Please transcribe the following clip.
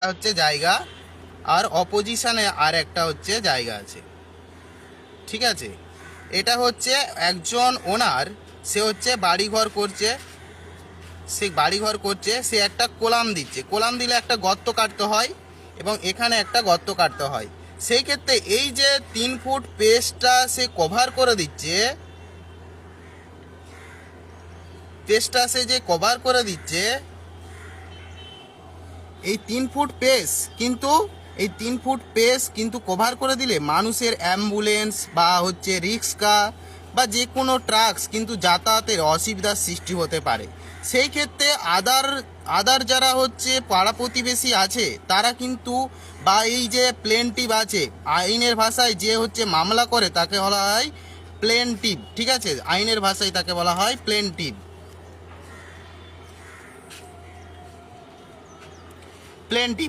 হচ্ছে জায়গা, আর অপোজিশনে আর একটা হচ্ছে জায়গা আছে, ঠিক আছে। এটা হচ্ছে একজন ওনার, সে হচ্ছে বাড়িঘর করছে, সে একটা কোলাম দিচ্ছে, কোলাম দিলে একটা গর্ত কাটতে হয় এবং এখানে একটা গর্ত কাটতে হয়। সেই ক্ষেত্রে এই যে 3 ফুট পেজটা সে কভার করে দিচ্ছে, এই 3 ফুট পেজ কিন্তু, কভার করে দিলে মানুষের অ্যাম্বুলেন্স বা হচ্ছে রিক্সা বা যে কোনো ট্রাকস কিন্তু যাতায়াতের অসুবিধার সৃষ্টি হতে পারে। সেই ক্ষেত্রে আদার যারা হচ্ছে পাড়া প্রতিবেশী আছে তারা কিন্তু, বা এই যে প্লেনটিভ আছে, আইনের ভাষায় যে হচ্ছে মামলা করে তাকে বলা হয় প্লেনটিভ, ঠিক আছে, আইনের ভাষায় তাকে বলা হয় প্লেনটিভ।